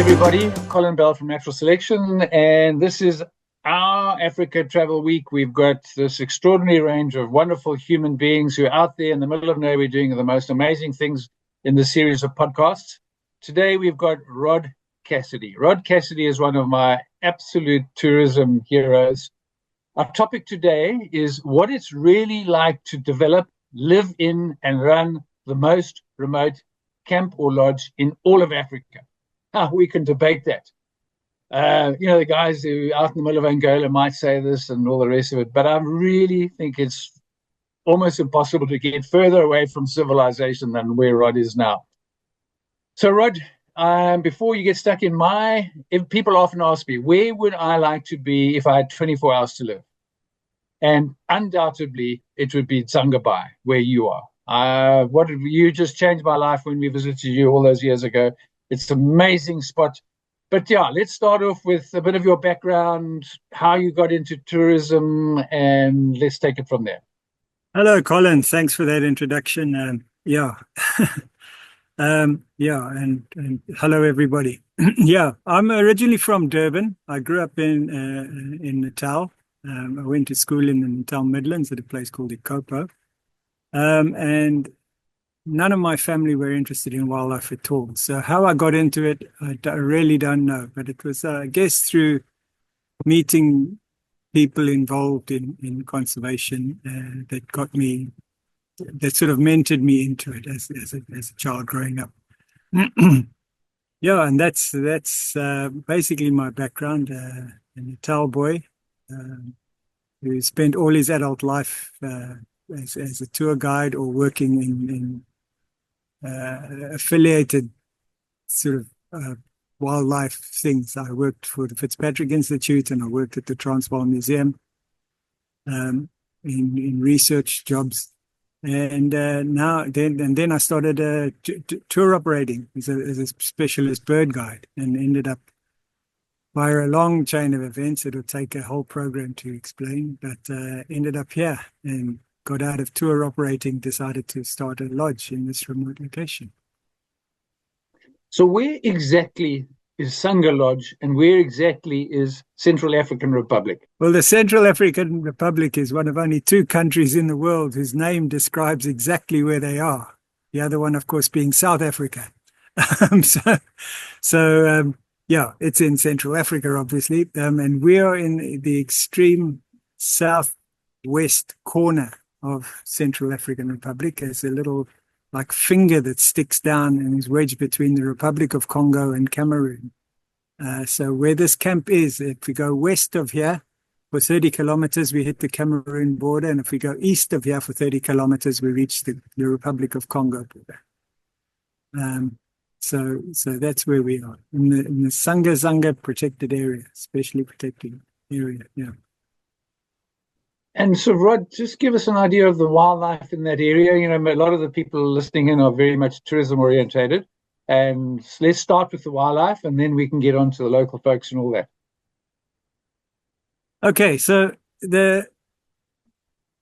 everybody. Colin Bell from Natural Selection, and this is our Africa Travel Week. We've got this extraordinary range of wonderful human beings who are out there in the middle of nowhere doing the most amazing things in the series of podcasts. Today, we've got Rod Cassidy. Rod Cassidy is one of my absolute tourism heroes. Our topic today is what it's really like to develop, live in, and run the most remote camp or lodge in all of Africa. We can debate that. The guys who out in the middle of Angola might say this and all the rest of it, but I really think it's almost impossible to get further away from civilization than where Rod is now. So, Rod, before you get stuck in if people often ask me, where would I like to be if I had 24 hours to live? And undoubtedly, it would be Sangha, where you are. You just changed my life when we visited you all those years ago. It's an amazing spot. But yeah, let's start off with a bit of your background, how you got into tourism, and let's take it from there. Hello, Colin. Thanks for that introduction. And hello, everybody. I'm originally from Durban. I grew up in Natal. I went to school in the Natal Midlands at a place called Ikopo. And none of my family were interested in wildlife at all. So how I got into it, I really don't know. But it was, I guess, through meeting people involved in conservation that sort of mentored me into it as a child growing up. And that's basically my background. A Natal boy who spent all his adult life as a tour guide or working in affiliated sort of wildlife things. I worked for the Fitzpatrick Institute and I worked at the Transvaal Museum in research jobs. And then I started tour operating as a specialist bird guide and ended up via a long chain of events. It'll take a whole program to explain, but ended up here and got out of tour operating, decided to start a lodge in this remote location. So where exactly is Sangha Lodge and where exactly is Central African Republic? Well, the Central African Republic is one of only two countries in the world whose name describes exactly where they are. The other one, of course, being South Africa. It's in Central Africa, obviously. And we are in the extreme southwest corner of Central African Republic. There's a little finger that sticks down and is wedged between the Republic of Congo and Cameroon. So where this camp is, if we go west of here for 30 kilometers, we hit the Cameroon border. And if we go east of here for 30 kilometers, we reach the Republic of Congo border. So that's where we are, in the Sangha protected area, specially protected area, yeah. And so, Rod, just give us an idea of the wildlife in that area. A lot of the people listening in are very much tourism orientated. And let's start with the wildlife, and then we can get on to the local folks and all that. Okay, so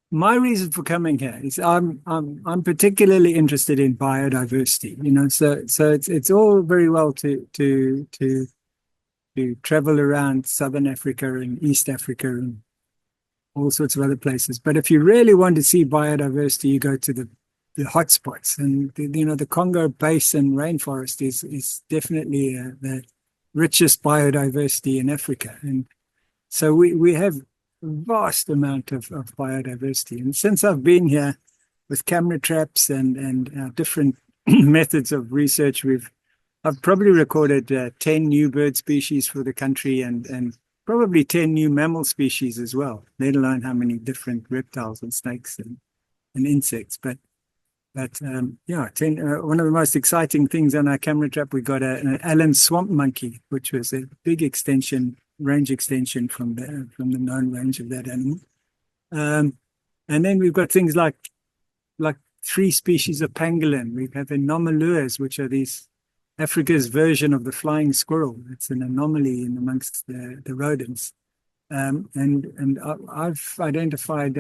my reason for coming here is I'm particularly interested in biodiversity. So it's all very well to travel around Southern Africa and East Africa and all sorts of other places. But if you really want to see biodiversity, you go to the hotspots. And the Congo Basin rainforest is definitely the richest biodiversity in Africa. And so we have a vast amount of biodiversity. And since I've been here with camera traps and different methods of research, I've probably recorded 10 new bird species for the country and probably 10 new mammal species as well, let alone how many different reptiles and snakes and insects. But one of the most exciting things on our camera trap, we got an Allen swamp monkey, which was a big range extension from the known range of that animal. And then we've got things like 3 species of pangolin. We have anomaluas, which are these Africa's version of the flying squirrel. It's an anomaly in amongst the rodents. And I've identified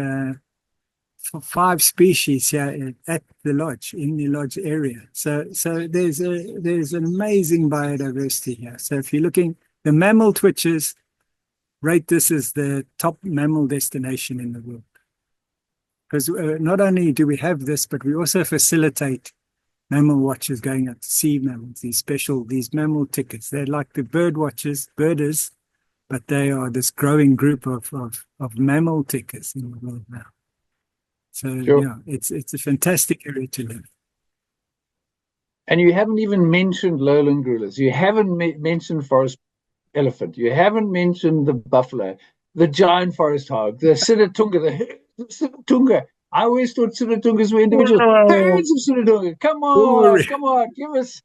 5 species here at the lodge, in the lodge area. So there's an amazing biodiversity here. So if you're looking, the mammal twitchers rate this as the top mammal destination in the world. Because not only do we have this, but we also facilitate mammal watchers going out to see mammals, these mammal tickets. They're like the bird watchers, birders, but they are this growing group of mammal tickers in the world now. So Sure. yeah, it's a fantastic area to live. And you haven't even mentioned lowland gorillas. You haven't mentioned forest elephant. You haven't mentioned the buffalo, the giant forest hog, the Sitatunga, the Sitatunga. I always thought Sitatungas were individuals. Herds of Sitatunga. Come on, give us.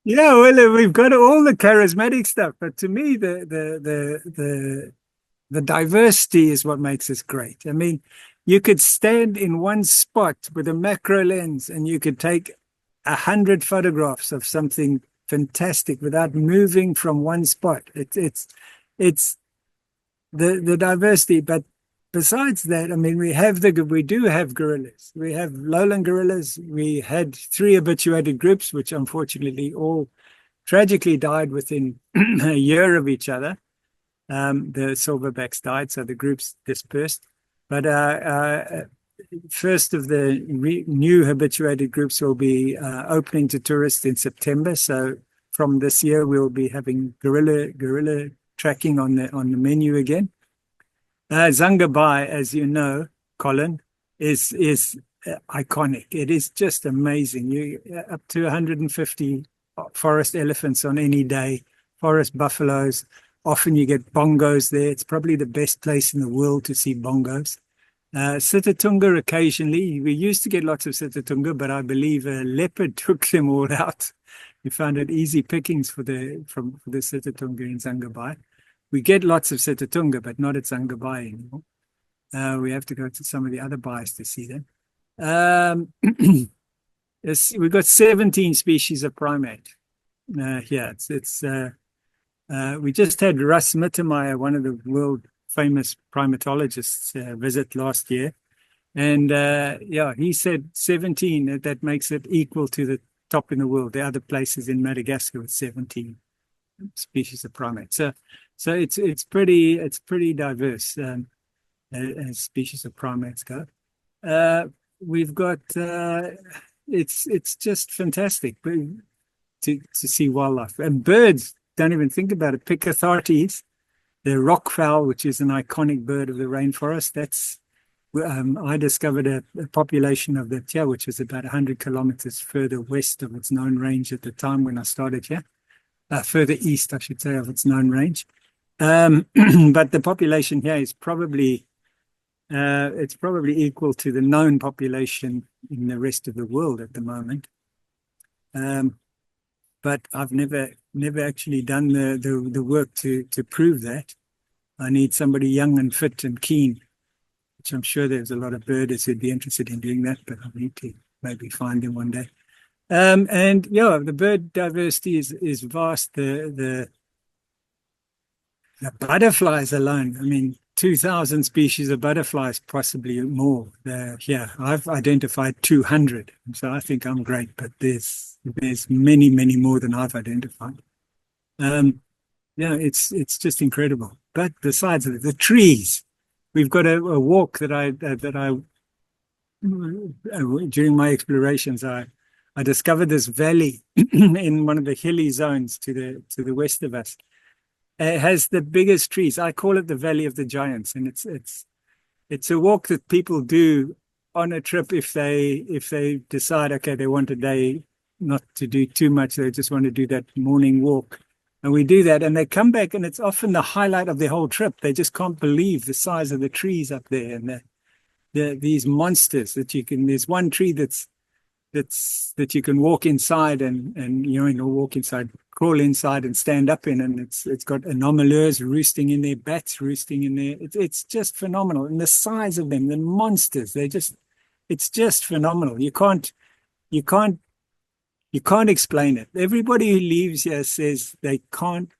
Yeah, well, we've got all the charismatic stuff, but to me, the diversity is what makes us great. I mean, you could stand in one spot with a macro lens and you could take 100 photographs of something fantastic without moving from one spot. It's the diversity. But besides that, I mean, we do have gorillas. We have lowland gorillas. We had 3 habituated groups, which unfortunately all tragically died within a year of each other. The silverbacks died, so the groups dispersed. But first of the new habituated groups will be opening to tourists in September. So from this year, we'll be having gorilla tracking on the menu again. Zangabai, as you know, Colin, is iconic. It is just amazing. You up to 150 forest elephants on any day, forest buffaloes. Often you get bongos there. It's probably the best place in the world to see bongos. Sitatunga occasionally. We used to get lots of Sitatunga, but I believe a leopard took them all out. We found it easy pickings for the Sitatunga in Zangabai. We get lots of Sitatunga, but not at Zangabai anymore. We have to go to some of the other bais to see them. We've got 17 species of primate here. We just had Russ Mittermeier, one of the world famous primatologists, visit last year. And he said 17, that makes it equal to the top in the world. There are other places in Madagascar with 17 species of primates. So it's pretty diverse as species of primates go. We've got it's just fantastic to see wildlife and birds. Don't even think about it. Picathartes, the rockfowl, which is an iconic bird of the rainforest. That's I discovered a population of that here, which was about 100 kilometers further west of its known range at the time when I started here. Further east, I should say, of its known range. But the population here is probably equal to the known population in the rest of the world at the moment. But I've never actually done the work to prove that. I need somebody young and fit and keen, which I'm sure there's a lot of birders who'd be interested in doing that, but I need to maybe find them one day. And yeah, the bird diversity is vast. The butterflies alone, I mean, 2,000 species of butterflies, possibly more. Yeah, I've identified 200, so I think I'm great, but there's many, many more than I've identified. Yeah, it's just incredible. But besides the trees, we've got a walk that I during my explorations, I discovered this valley in one of the hilly zones to the west of us. It has the biggest trees. I call it the Valley of the Giants, and it's a walk that people do on a trip if they decide, okay, they want a day not to do too much, they just want to do that morning walk. And we do that, and they come back, and it's often the highlight of their whole trip. They just can't believe the size of the trees up there, and these monsters that you can. There's one tree that you can walk inside and walk inside, crawl inside, and stand up in, and it's got anomalures roosting in there, bats roosting in there. It's just phenomenal, and the size of them, the monsters, it's just phenomenal. You can't explain it. Everybody who leaves here says they can't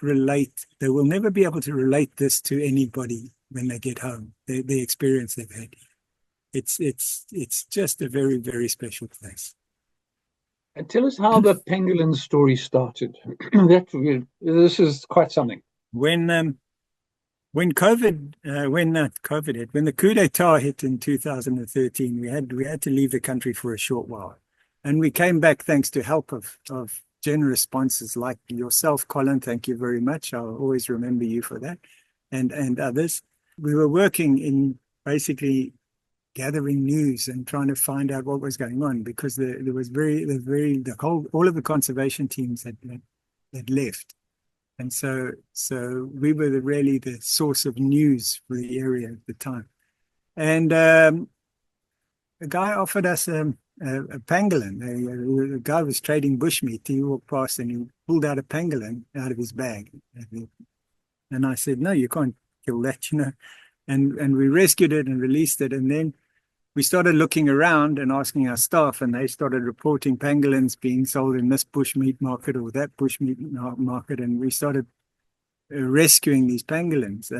relate. They will never be able to relate this to anybody when they get home, the experience they've had. It's just a very, very special place. And tell us how the pangolin story started. This is quite something. When the coup d'etat hit in 2013, we had to leave the country for a short while, and we came back thanks to help of generous sponsors like yourself, Colin. Thank you very much. I'll always remember you for that, and others. We were working in basically gathering news and trying to find out what was going on, because all of the conservation teams had left. And so we were really the source of news for the area at the time. And a guy offered us a pangolin. A guy was trading bushmeat. He walked past and he pulled out a pangolin out of his bag. And I said, no, you can't kill that, you know. And we rescued it and released it. And then we started looking around and asking our staff, and they started reporting pangolins being sold in this bushmeat market or that bushmeat market, and we started rescuing these pangolins.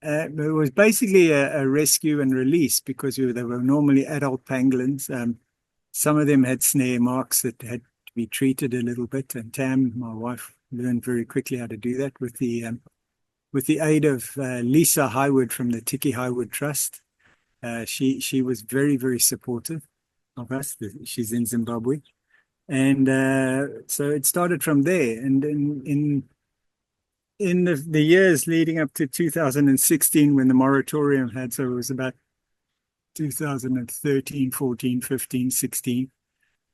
It was basically a rescue and release, because they were normally adult pangolins. Some of them had snare marks that had to be treated a little bit, and Tam, my wife, learned very quickly how to do that with the aid of Lisa Highwood from the Tiki Highwood Trust. She was very, very supportive of us. She's in Zimbabwe. And so it started from there. And in the years leading up to 2016, when the moratorium had, so it was about 2013, 14, 15, 16,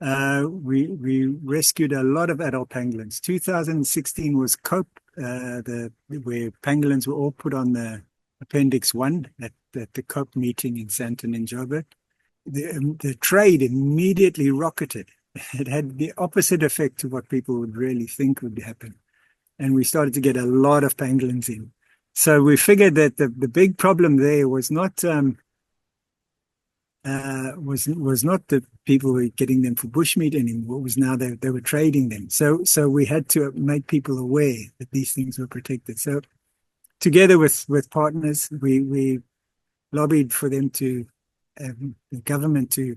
we rescued a lot of adult pangolins. 2016 was COPE, where pangolins were all put on the Appendix 1 at the COPE meeting in Sandton in Joburg. The trade immediately rocketed. It had the opposite effect to what people would really think would happen. And we started to get a lot of pangolins in. So we figured that the big problem there was not that people were getting them for bushmeat anymore. It was now they were trading them. So we had to make people aware that these things were protected. So together with partners, we lobbied for them the government to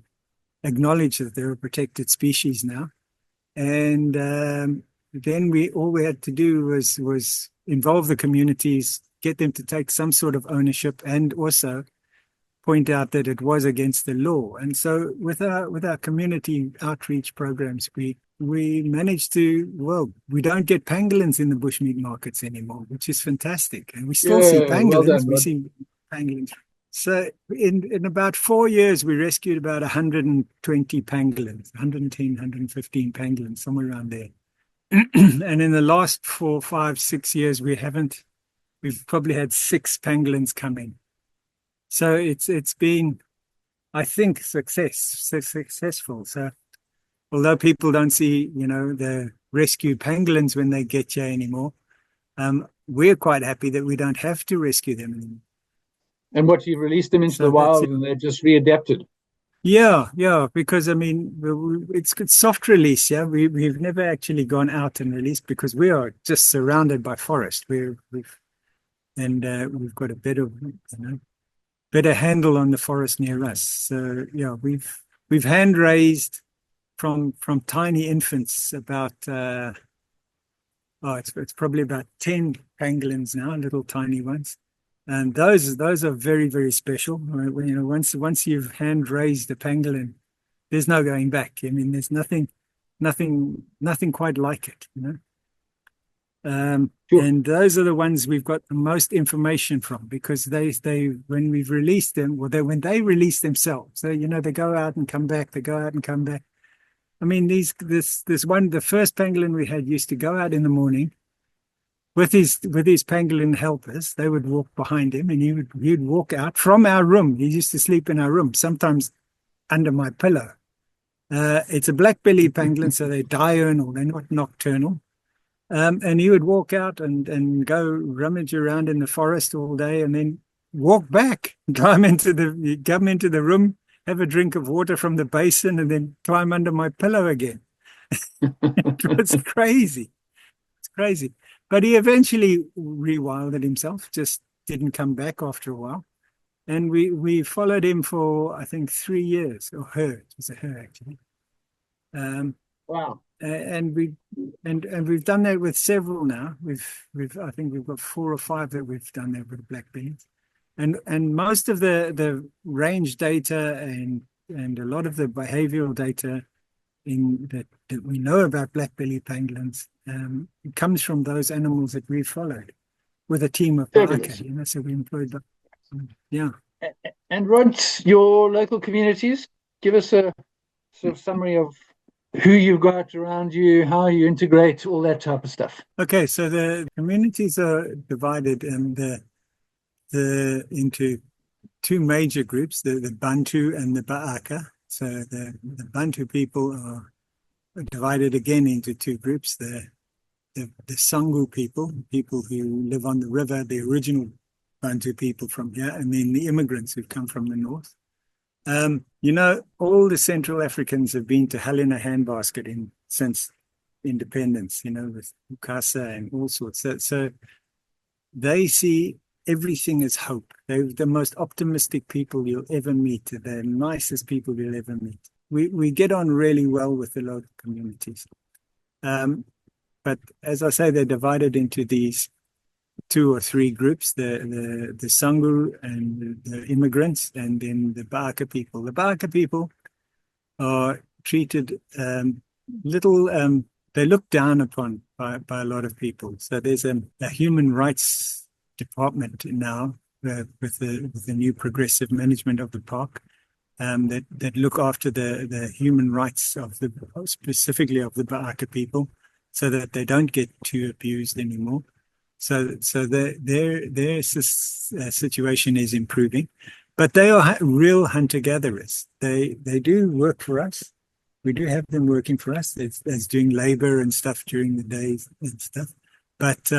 acknowledge that they're a protected species now. And then all we had to do was involve the communities, get them to take some sort of ownership, and also point out that it was against the law. And so with our community outreach programs, we managed to, we don't get pangolins in the bushmeat markets anymore, which is fantastic. And we still see pangolins. Well done, we see pangolins. So in about 4 years, we rescued about 120 pangolins, 110, 115 pangolins, somewhere around there. And in the last 4, 5, 6 years, we've probably had 6 pangolins come in. So it's been, I think, successful. So although people don't see, the rescue pangolins when they get here anymore, we're quite happy that we don't have to rescue them anymore. And what, you released them into the wild and they're just readapted? Yeah, because it's soft release. Yeah, we've never actually gone out and released, because we are just surrounded by forest. We've got a better handle on the forest near us. So yeah, we've hand raised from tiny infants about it's probably about 10 pangolins now, little tiny ones. And those are very, very special. Once you've hand raised a pangolin, there's no going back. I mean, there's nothing quite like it. Sure. And those are the ones we've got the most information from, because they when we've released them, when they release themselves, so they go out and come back. They go out and come back. I mean, this one, the first pangolin we had, used to go out in the morning with his pangolin helpers. They would walk behind him, and he'd walk out from our room. He used to sleep in our room, sometimes under my pillow. It's a black-bellied pangolin, so they're diurnal, they're not nocturnal. And he would walk out and go rummage around in the forest all day, and then walk back, come into the room, have a drink of water from the basin, and then climb under my pillow again. It was crazy. It's crazy. But he eventually rewilded himself, just didn't come back after a while. And we followed him for, I think, 3 years, or her. It was a her, actually. Wow. And we've done that with several now. I think we've got 4 or 5 that we've done that with black bellies. And most of the range data and a lot of the behavioral data that we know about black belly pangolins, it comes from those animals that we followed with a team of Ba'aka, so we employed them. Yeah. And Rod, your local communities, give us a sort of summary of who you've got around you, how you integrate, all that type of stuff. Okay, so the communities are divided into 2 major groups, the Bantu and the Ba'aka. So the Bantu people are divided again into 2 groups. The Sangu people who live on the river, the original Bantu people from here, and then the immigrants who've come from the north. All the Central Africans have been to hell in a handbasket since independence, with Ukasa and all sorts. So they see everything as hope. They're the most optimistic people you'll ever meet. They're the nicest people you'll ever meet. We get on really well with the local communities. But as I say, they're divided into these 2 or 3 groups, the Sangu and the immigrants, and then the Ba'aka people. The Ba'aka people are treated they're looked down upon by a lot of people. So there's a human rights department now with the new progressive management of the park that look after the human rights specifically of the Ba'aka people, so that they don't get too abused anymore. So their situation is improving, but they are real hunter-gatherers. They do work for us. We do have them working for us. There's doing labor and stuff during the days and stuff. But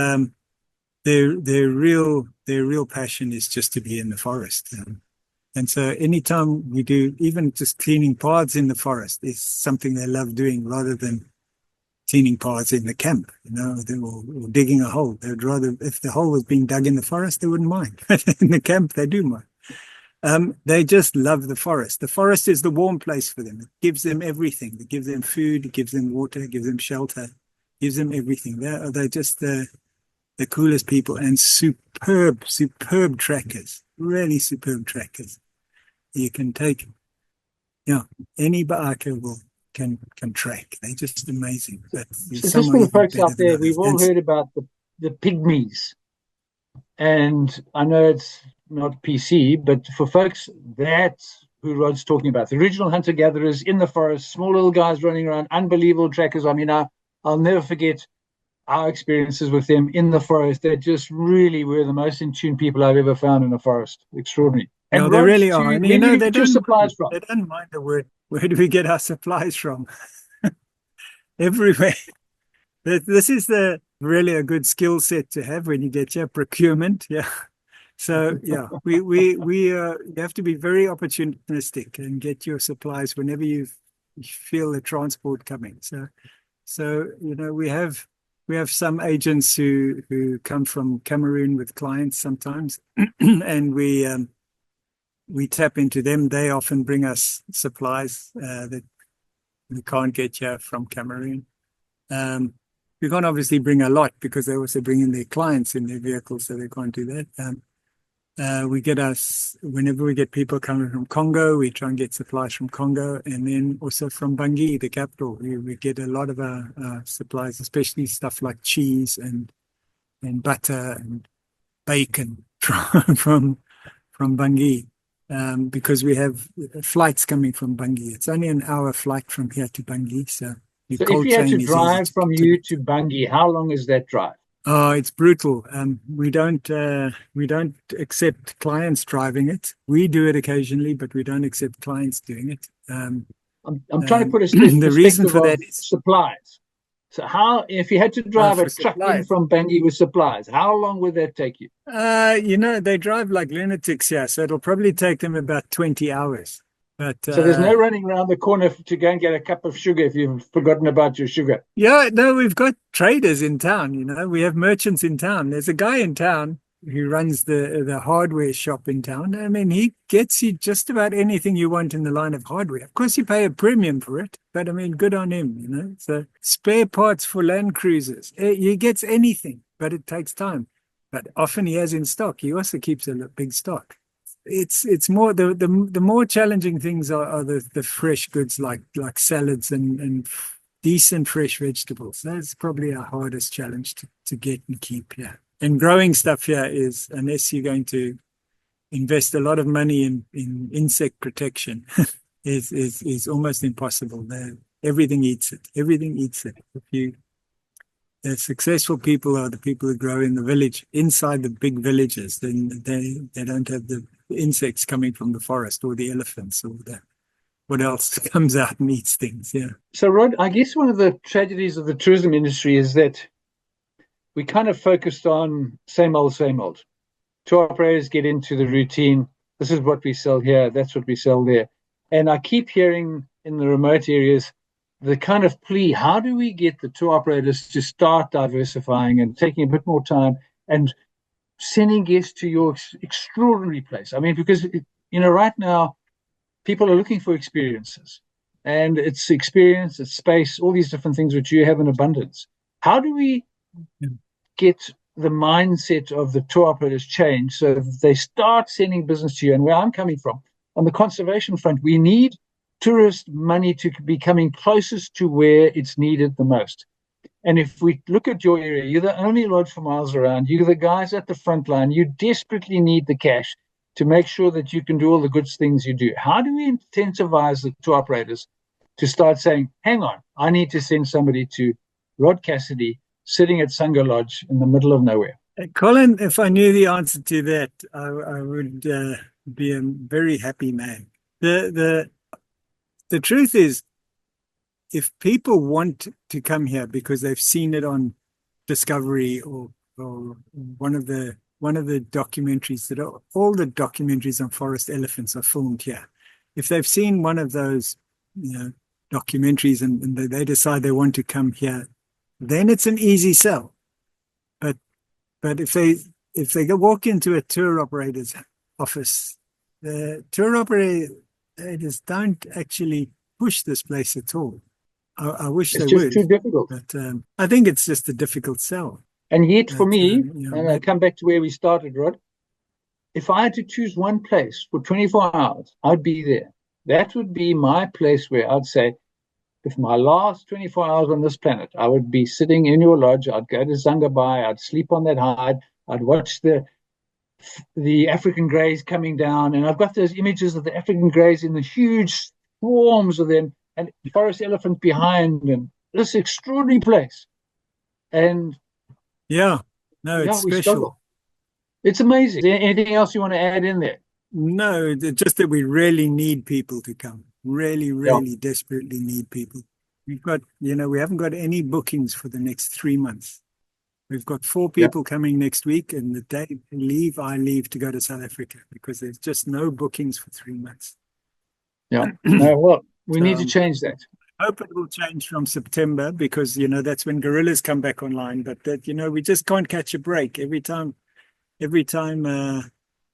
their real passion is just to be in the forest. And so anytime we do, even just cleaning paths in the forest is something they love doing, rather than cleaning paths in the camp, or digging a hole. They'd rather, if the hole was being dug in the forest, they wouldn't mind. In the camp, they do mind. They just love the forest. The forest is the warm place for them. It gives them everything. It gives them food, it gives them water, it gives them shelter, it gives them everything. They're just the coolest people, and superb trackers, really superb trackers. You can take, any Ba'aka can track. They're just amazing. But so just for the folks out there, we've all heard about the pygmies, and I know it's not PC, but for folks, that's who Rod's talking about. The original hunter-gatherers in the forest, small little guys running around, unbelievable trackers. I mean, I'll never forget our experiences with them in the forest. They just really were the most in tune people I've ever found in the forest. Extraordinary. And they really are. And they don't supplies from. They don't mind the word. Where do we get our supplies from? Everywhere. This is really a good skill set to have when you get your procurement. Yeah. So yeah, you have to be very opportunistic and get your supplies whenever you feel the transport coming. So we have some agents who come from Cameroon with clients sometimes, and we tap into them. They often bring us supplies that we can't get here from Cameroon. We can't obviously bring a lot because they also bring in their clients in their vehicles, so they can't do that. Whenever we get people coming from Congo, we try and get supplies from Congo, and then also from Bangui, the capital. We get a lot of our supplies, especially stuff like cheese and butter and bacon from Bangui. Because we have flights coming from Bangui. It's only an hour flight from here to Bangui. So if you had to drive from you to Bangui, how long is that drive? Oh, it's brutal. We don't accept clients driving it. We do it occasionally, but we don't accept clients doing it. I'm trying to put the reason for that is supplies. So if you had to drive a truck in from Bangui with supplies, how long would that take you? They drive like lunatics here, so it'll probably take them about 20 hours. But so there's no running around the corner to go and get a cup of sugar if you've forgotten about your sugar. Yeah, no, we've got traders in town. We have merchants in town. There's a guy in town who runs the hardware shop in town. I mean, he gets you just about anything you want in the line of hardware. Of course, you pay a premium for it, but I mean, good on him, you know. So spare parts for Land Cruisers, he gets anything, but it takes time. But often he has in stock. He also keeps a big stock. It's more the more challenging things are the fresh goods like salads and decent fresh vegetables. That's probably our hardest challenge to get and keep here. And growing stuff here is, unless you're going to invest a lot of money in insect protection, is almost impossible. Everything eats it. Everything eats it. The successful people are the people who grow in the village, inside the big villages. Then they don't have the insects coming from the forest or the elephants or what else comes out and eats things. Yeah. So, Rod, I guess one of the tragedies of the tourism industry is that we kind of focused on same old, same old. Tour operators get into the routine. This is what we sell here. That's what we sell there. And I keep hearing in the remote areas the kind of plea, how do we get the tour operators to start diversifying and taking a bit more time and sending guests to your extraordinary place? I mean, because, right now, people are looking for experiences. And it's experience, it's space, all these different things which you have in abundance. How do we get the mindset of the tour operators changed so that they start sending business to you? And where I'm coming from, on the conservation front, we need tourist money to be coming closest to where it's needed the most. And if we look at your area, you're the only lodge for miles around. You're the guys at the front line. You desperately need the cash to make sure that you can do all the good things you do. How do we incentivize the tour operators to start saying, hang on, I need to send somebody to Rod Cassidy sitting at Sangha Lodge in the middle of nowhere? Colin, if I knew the answer to that, I would be a very happy man. The truth is, if people want to come here because they've seen it on Discovery or one of the documentaries all the documentaries on forest elephants are filmed here. If they've seen one of those, documentaries and they decide they want to come here, then it's an easy sell. But if they walk into a tour operator's office, the tour operators don't actually push this place at all. I wish they would. It's just too difficult. But I think it's just a difficult sell. And yet for me, and I come back to where we started, Rod, if I had to choose one place for 24 hours, I'd be there. That would be my place where I'd say, if my last 24 hours on this planet, I would be sitting in your lodge. I'd go to Zangabai. I'd sleep on that hide. I'd watch the African greys coming down. And I've got those images of the African greys in the huge swarms of them and forest elephant behind them. This extraordinary place. And it's special. It's amazing. Is there anything else you want to add in there? No, just that we really need people to come. Really desperately need people. We've got, we haven't got any bookings for the next 3 months. We've got 4 people coming next week, and the day I leave to go to South Africa because there's just no bookings for 3 months. Yeah. Well, we need to change that. I hope it will change from September because, that's when gorillas come back online. But that, we just can't catch a break. Every time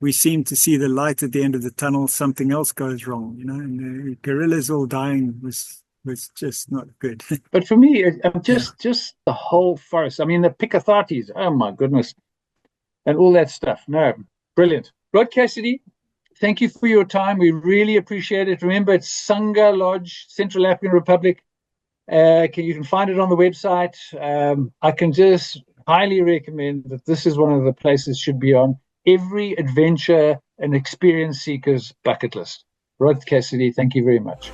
we seem to see the light at the end of the tunnel, something else goes wrong, and the gorillas all dying was just not good. But for me, just the whole forest. I mean, the Picathrates, oh my goodness, and all that stuff. No, brilliant. Rod Cassidy, thank you for your time. We really appreciate it. Remember, it's Sangha Lodge, Central African Republic. You can find it on the website. I can just highly recommend that this is one of the places should be on every adventure and experience seeker's bucket list. Rod Cassidy, thank you very much.